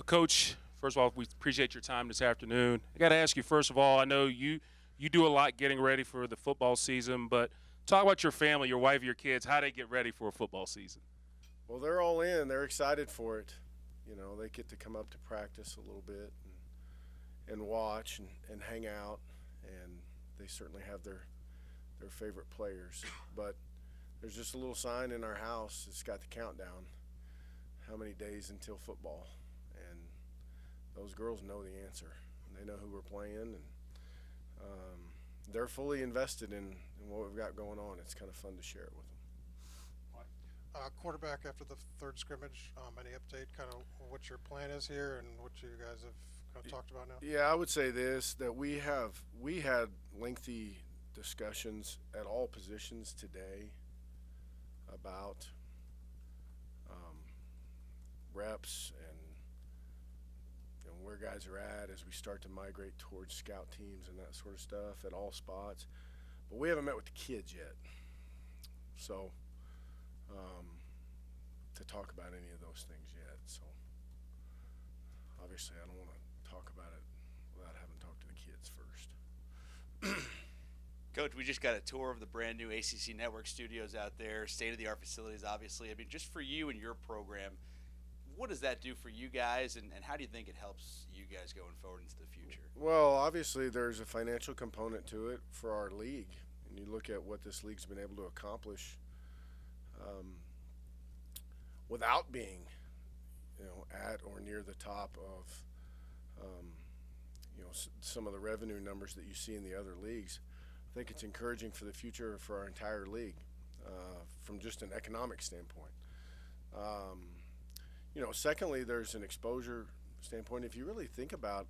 Coach, first of all, we appreciate your time this afternoon. I got to ask you, first of all, I know you do a lot getting ready for the football season, but talk about your family, your wife, your kids, how they get ready for a football season. Well, they're all in. They're excited for it. You know, they get to come up to practice a little bit and watch and hang out, and they certainly have their favorite players. But there's just a little sign in our house. It's got the countdown. How many days until football? And those girls know the answer. They know who we're playing, and they're fully invested in what we've got going on. It's kind of fun to share it with them. Quarterback after the third scrimmage. Any update, kind of what your plan is here and what you guys have kind of talked about now? Yeah, I would say this, that we had lengthy discussions at all positions today about reps and where guys are at as we start to migrate towards scout teams and that sort of stuff at all spots. But we haven't met with the kids yet, so to talk about any of those things yet. So obviously I don't want to talk about it without having talked to the kids first. Coach, we just got a tour of the brand new ACC Network studios out there, state-of-the-art facilities, obviously. I mean, just for you and your program, what does that do for you guys, and how do you think it helps you guys going forward into the future? Well, obviously there's a financial component to it for our league, and you look at what this league's been able to accomplish without being, at or near the top of, some of the revenue numbers that you see in the other leagues. I think it's encouraging for the future for our entire league, from just an economic standpoint. Secondly, there's an exposure standpoint. If you really think about,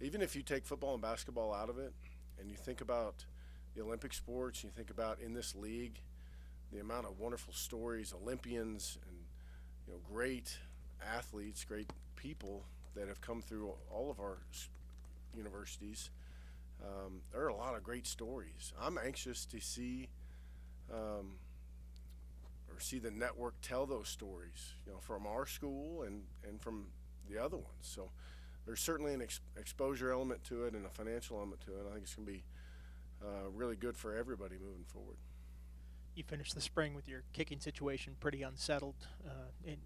even if you take football and basketball out of it, and you think about the Olympic sports, you think about in this league, the amount of wonderful stories, Olympians, and great athletes, great people that have come through all of our universities. There are a lot of great stories. I'm anxious to see see the network tell those stories, from our school and from the other ones. So there's certainly an exposure element to it and a financial element to it. I think it's going to be really good for everybody moving forward. You finished the spring with your kicking situation pretty unsettled.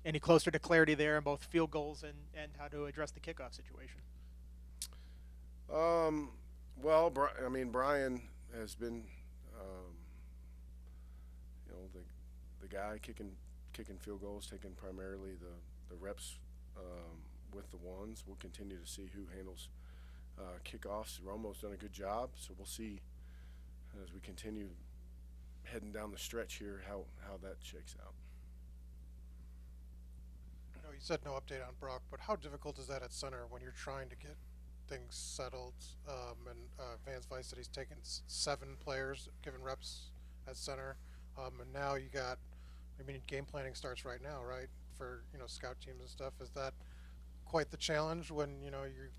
Any closer to clarity there on both field goals and how to address the kickoff situation? Well, Brian has been, the guy kicking field goals, taking primarily the reps with the ones. We'll continue to see who handles kickoffs. Romo's done a good job, so we'll see as we continue heading down the stretch here how that shakes out. I know you said no update on Brock, but how difficult is that at center when you're trying to get things settled? And Vance Weiss said he's taken 7 players, given reps at center, and now you got. Game planning starts right now, right? For scout teams and stuff. Is that quite the challenge when you're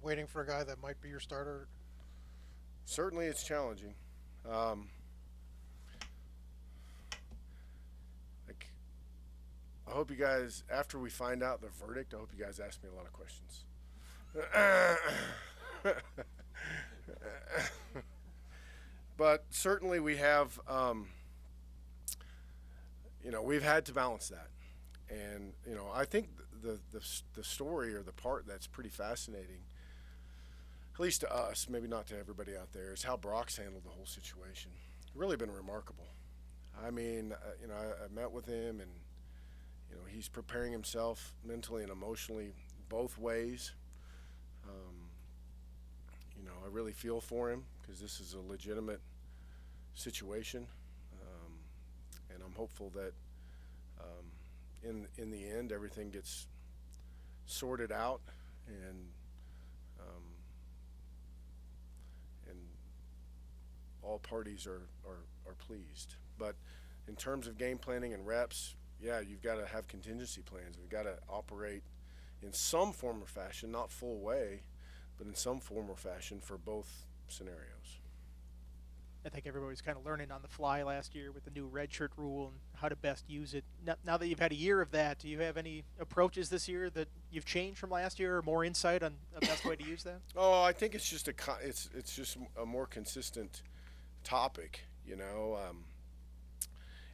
waiting for a guy that might be your starter? Certainly, it's challenging. I hope you guys, after we find out the verdict, I hope you guys ask me a lot of questions. But certainly we have, we've had to balance that. And, I think the story or the part that's pretty fascinating, at least to us, maybe not to everybody out there, is how Brock's handled the whole situation. Really been remarkable. I met with him, and, he's preparing himself mentally and emotionally both ways. I really feel for him because this is a legitimate situation, and I'm hopeful that in the end everything gets sorted out and all parties are pleased. But in terms of game planning and reps, yeah, you've got to have contingency plans. We've got to operate in some form or fashion, not full way, but in some form or fashion for both scenarios. I think everybody's kind of learning on the fly last year with the new redshirt rule and how to best use it. Now that you've had a year of that, do you have any approaches this year that you've changed from last year, or more insight on the best way to use that? Oh, I think it's just it's just a more consistent topic, you know.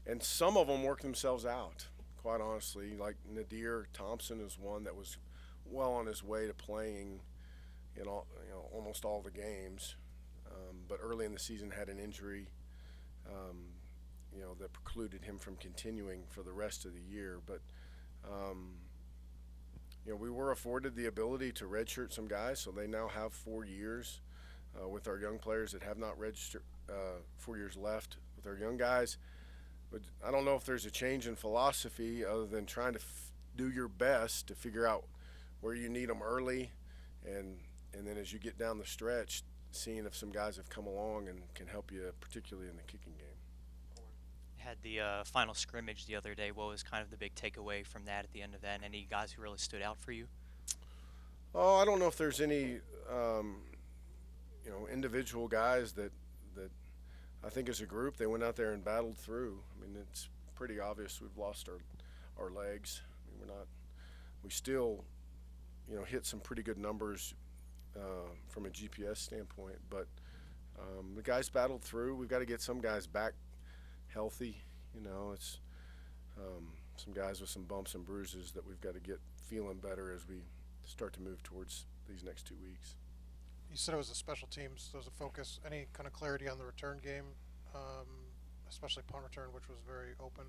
And some of them work themselves out, quite honestly. Like Nadir Thompson is one that was well on his way to playing in almost all the games, but early in the season had an injury, that precluded him from continuing for the rest of the year. But we were afforded the ability to redshirt some guys, so they now have 4 years with our young players that have not registered, 4 years left with our young guys. But I don't know if there's a change in philosophy other than trying to do your best to figure out where you need them early, and then as you get down the stretch, seeing if some guys have come along and can help you, particularly in the kicking game. Had the final scrimmage the other day. What was kind of the big takeaway from that at the end of that? And any guys who really stood out for you? Oh, I don't know if there's any, individual guys that I think as a group they went out there and battled through. I mean, it's pretty obvious we've lost our legs. I mean, we still, hit some pretty good numbers from a GPS standpoint, but the guys battled through. We've got to get some guys back healthy. It's some guys with some bumps and bruises that we've got to get feeling better as we start to move towards these next 2 weeks. You said it was a special teams. There was a focus. Any kind of clarity on the return game, especially punt return, which was very open?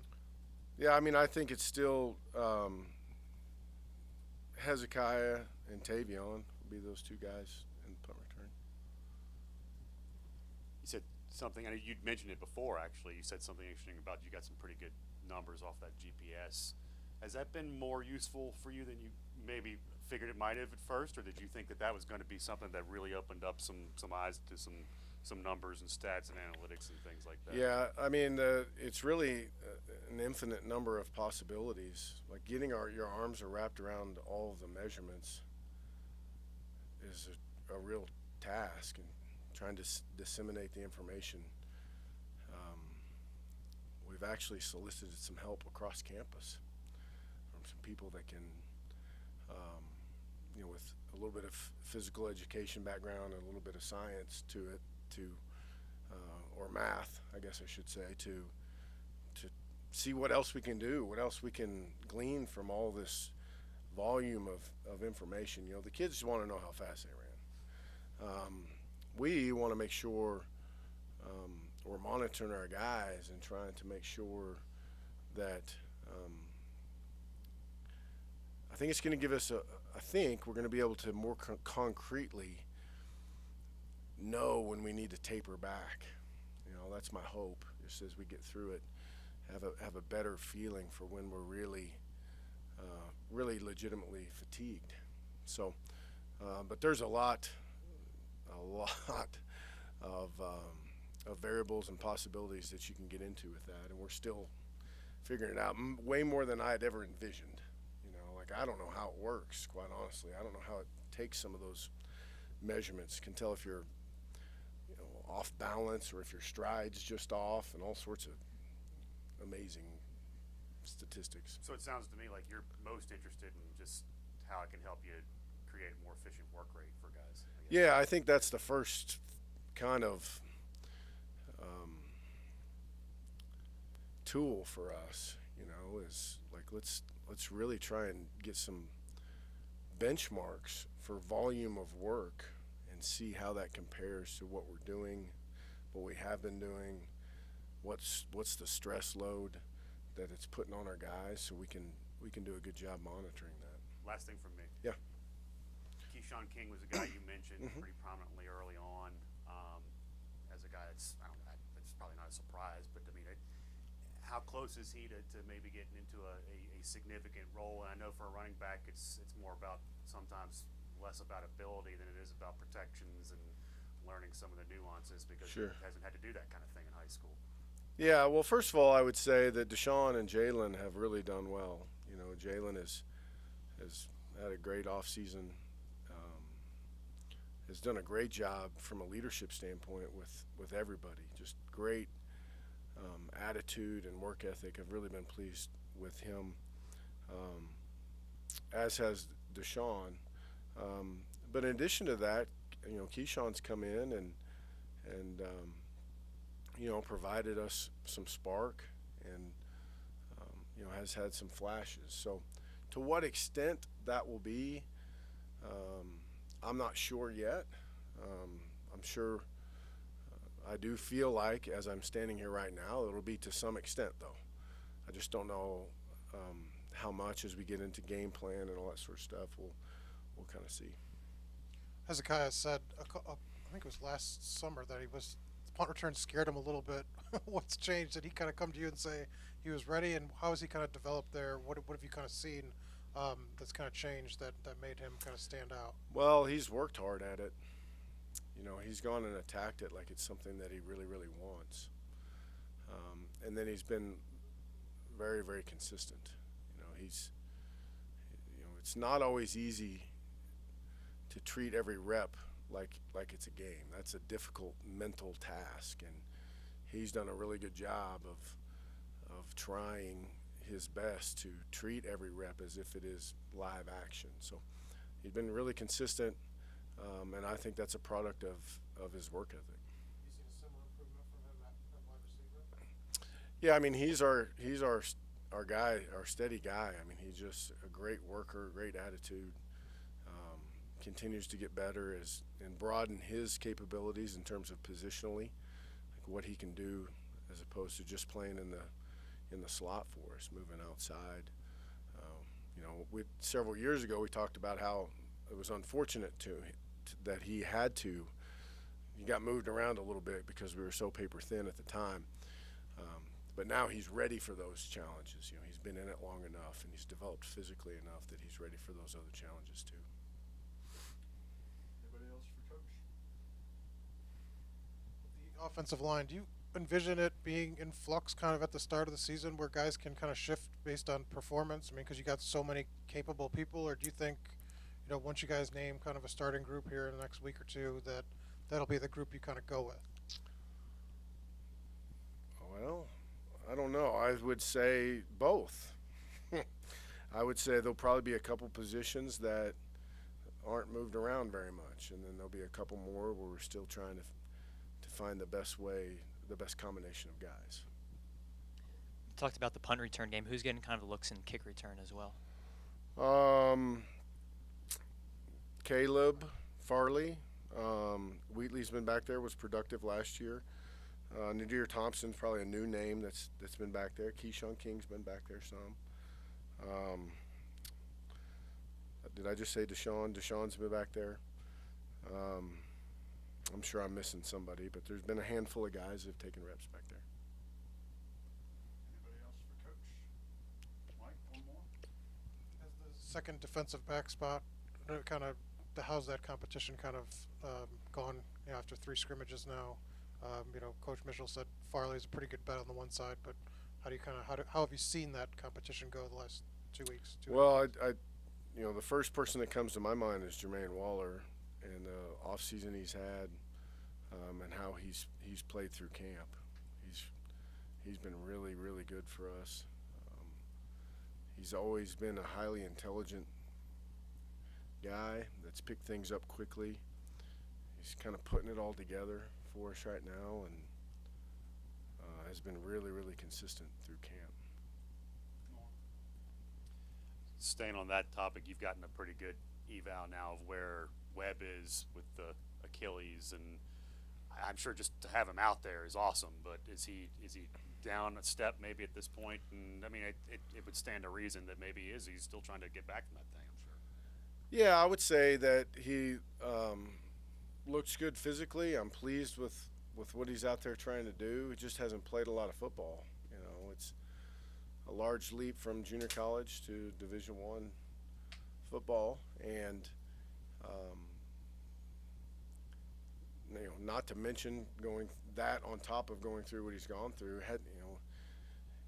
Yeah, I mean, I think it's still Hezekiah and Tavion will be those two guys in punt return. You said something, I know you'd mentioned it before actually, you said something interesting about you got some pretty good numbers off that GPS. Has that been more useful for you than you maybe figured it might have at first, or did you think that was going to be something that really opened up some eyes to some numbers and stats and analytics and things like that? Yeah, I mean, it's really an infinite number of possibilities. Like getting your arms are wrapped around all of the measurements is a real task, and trying to disseminate the information. We've actually solicited some help across campus from some people that can, with a little bit of physical education background and a little bit of science to it, or math, I guess I should say, to see what else we can do, what else we can glean from all this volume of information. The kids just want to know how fast they ran. We want to make sure we're monitoring our guys and trying to make sure that I think it's going to give us I think we're going to be able to more concretely know when we need to taper back. That's my hope, just as we get through it, have a better feeling for when we're really legitimately fatigued. So, but there's a lot of variables and possibilities that you can get into with that, and we're still figuring it out way more than I had ever envisioned. I don't know how it works, quite honestly. I don't know how it takes some of those measurements, can tell if you're off balance or if your stride's just off, and all sorts of amazing statistics. So it sounds to me like you're most interested in just how it can help you create a more efficient work rate for guys. Yeah, I think that's the first kind of tool for us, is like let's really try and get some benchmarks for volume of work and see how that compares to what we're doing, what we have been doing, what's the stress load that it's putting on our guys, so we can do a good job monitoring that. Last thing from me. Yeah. Keyshawn King was a guy you mentioned pretty prominently early on, as a guy that's probably not a surprise, but I mean, how close is he to maybe getting into a significant role? And I know for a running back, it's more about sometimes less about ability than it is about protections and learning some of the nuances, because he hasn't had to do that kind of thing in high school. Yeah, well, first of all, I would say that Deshaun and Jalen have really done well. Jalen has had a great offseason, has done a great job from a leadership standpoint with everybody. Just great attitude and work ethic. I've really been pleased with him, as has Deshaun. But in addition to that, Keyshawn's come in and provided us some spark and has had some flashes. So to what extent that will be, I'm not sure yet. I'm sure I do feel like, as I'm standing here right now, it'll be to some extent, though. I just don't know how much as we get into game plan and all that sort of stuff. We'll kind of see. Hezekiah said, I think it was last summer, that the punt return scared him a little bit. What's changed? Did he kind of come to you and say he was ready, and how has he kind of developed there? What have you kind of seen that's kind of changed that made him kind of stand out? Well, he's worked hard at it. He's gone and attacked it like it's something that he really, really wants. And then he's been very, very consistent. It's not always easy to treat every rep like it's a game. That's a difficult mental task, and he's done a really good job of trying his best to treat every rep as if it is live action. So he's been really consistent, and I think that's a product of his work ethic. You seen a similar improvement from him at wide receiver? Yeah, I mean he's our guy, our steady guy. I mean he's just a great worker, great attitude. Continues to get better and broaden his capabilities in terms of positionally, like what he can do, as opposed to just playing in the slot for us, moving outside. Several years ago we talked about how it was unfortunate that he got moved around a little bit because we were so paper thin at the time. But now he's ready for those challenges. He's been in it long enough and he's developed physically enough that he's ready for those other challenges too. Anybody else for Coach? The offensive line, do you envision it being in flux kind of at the start of the season where guys can kind of shift based on performance? I mean, because you got so many capable people, or do you think, once you guys name kind of a starting group here in the next week or two, that'll be the group you kind of go with? Well, I don't know. I would say both. I would say there'll probably be a couple positions that aren't moved around very much, and then there'll be a couple more where we're still trying to find the best combination of guys. You talked about the punt return game. Who's getting kind of the looks in kick return as well? Caleb Farley. Wheatley's been back there, was productive last year. Nadir Thompson's probably a new name that's been back there. Keyshawn King's been back there some. Did I just say Deshaun? Deshaun's been back there. I'm sure I'm missing somebody, but there's been a handful of guys that have taken reps back there. Anybody else for Coach? Mike, one more? As the second defensive back spot, how's that competition kind of gone after 3 scrimmages now? Coach Mitchell said Farley's a pretty good bet on the one side, but how have you seen that competition go the last 2 weeks? Well, the first person that comes to my mind is Jermaine Waller and the off season he's had, and how he's played through camp. He's been really, really good for us. He's always been a highly intelligent guy that's picked things up quickly. He's kind of putting it all together for us right now, and has been really, really consistent through camp. Staying on that topic, you've gotten a pretty good eval now of where Webb is with the Achilles, and I'm sure just to have him out there is awesome. But is he down a step maybe at this point? And I mean, it would stand to reason that maybe he's still trying to get back from that thing. I'm sure. Yeah, I would say that he looks good physically. I'm pleased with what he's out there trying to do. He just hasn't played a lot of football. It's a large leap from junior college to Division I football, and not to mention going that on top of going through what he's gone through.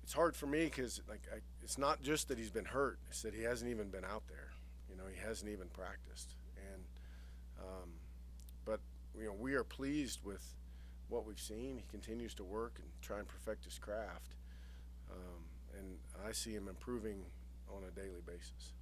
It's hard for me because it's not just that he's been hurt; it's that he hasn't even been out there. He hasn't even practiced, and we are pleased with what we've seen. He continues to work and try and perfect his craft, and I see him improving on a daily basis.